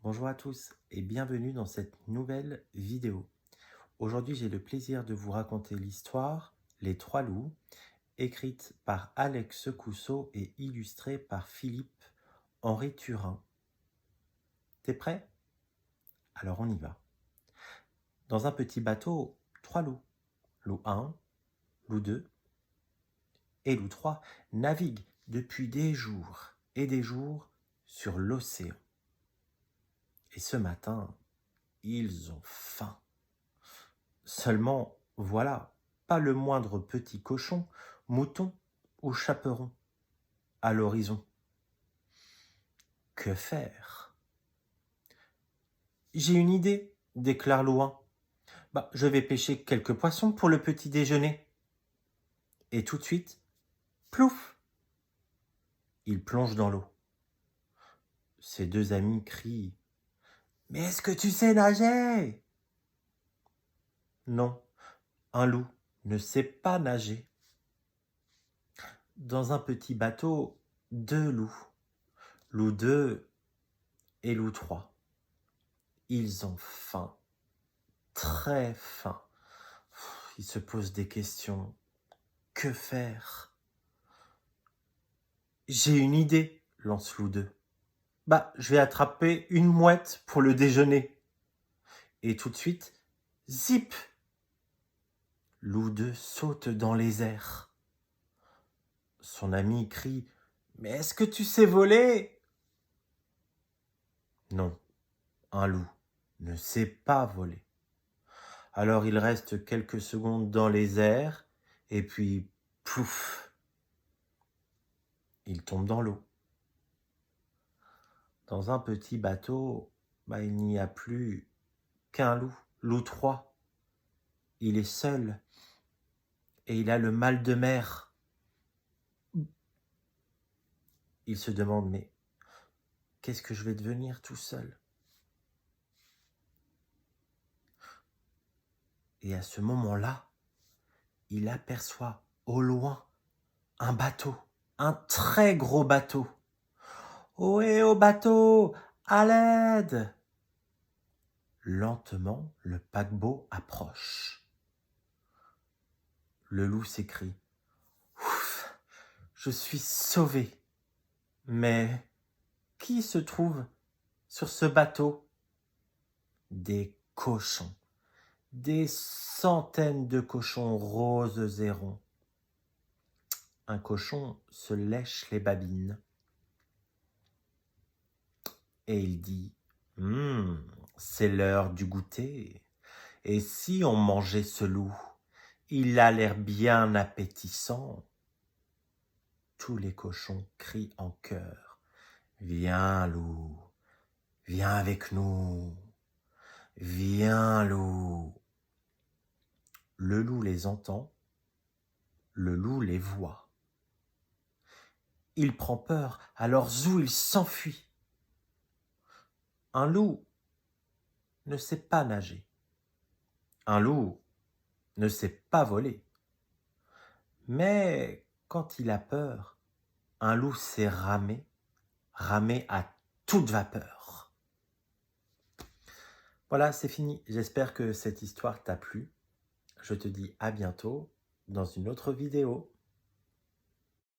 Bonjour à tous et bienvenue dans cette nouvelle vidéo. Aujourd'hui, j'ai le plaisir de vous raconter l'histoire Les Trois Loups, écrite par Alex Cousseau et illustrée par Philippe-Henri Turin. T'es prêt? Alors on y va. Dans un petit bateau, trois loups. Loup 1, loup 2 et loup 3 naviguent depuis des jours et des jours sur l'océan. Et ce matin, ils ont faim. Seulement, voilà, pas le moindre petit cochon, mouton ou chaperon à l'horizon. Que faire? J'ai une idée, déclare Louin. Je vais pêcher quelques poissons pour le petit déjeuner. Et tout de suite, plouf! Il plonge dans l'eau. Ses deux amis crient. Mais est-ce que tu sais nager? Non, un loup ne sait pas nager. Dans un petit bateau, deux loups. Loup 2 et loup 3. Ils ont faim, très faim. Ils se posent des questions. Que faire? J'ai une idée, lance Loup 2. Je vais attraper une mouette pour le déjeuner. Et tout de suite, zip! Loup 2 saute dans les airs. Son ami crie. Mais est-ce que tu sais voler? Non, un loup ne sait pas voler. Alors il reste quelques secondes dans les airs, et puis, pouf, il tombe dans l'eau. Dans un petit bateau, il n'y a plus qu'un loup, Loup 3. Il est seul, et il a le mal de mer. Il se demande, mais qu'est-ce que je vais devenir tout seul? Et à ce moment-là, il aperçoit au loin un bateau, un très gros bateau. Ohé, au bateau, à l'aide! Lentement, le paquebot approche. Le loup s'écrie. Ouf, je suis sauvé. Mais qui se trouve sur ce bateau? Des cochons, des centaines de cochons roses et ronds. Un cochon se lèche les babines et il dit « c'est l'heure du goûter. Et si on mangeait ce loup? Il a l'air bien appétissant. » Tous les cochons crient en chœur. « Viens, loup, viens avec nous. Viens, loup. » Le loup les entend, le loup les voit. Il prend peur, alors zou, il s'enfuit. Un loup ne sait pas nager. Un loup ne sait pas voler. Mais quand il a peur, un loup sait ramer, ramer à toute vapeur. Voilà, c'est fini. J'espère que cette histoire t'a plu. Je te dis à bientôt dans une autre vidéo.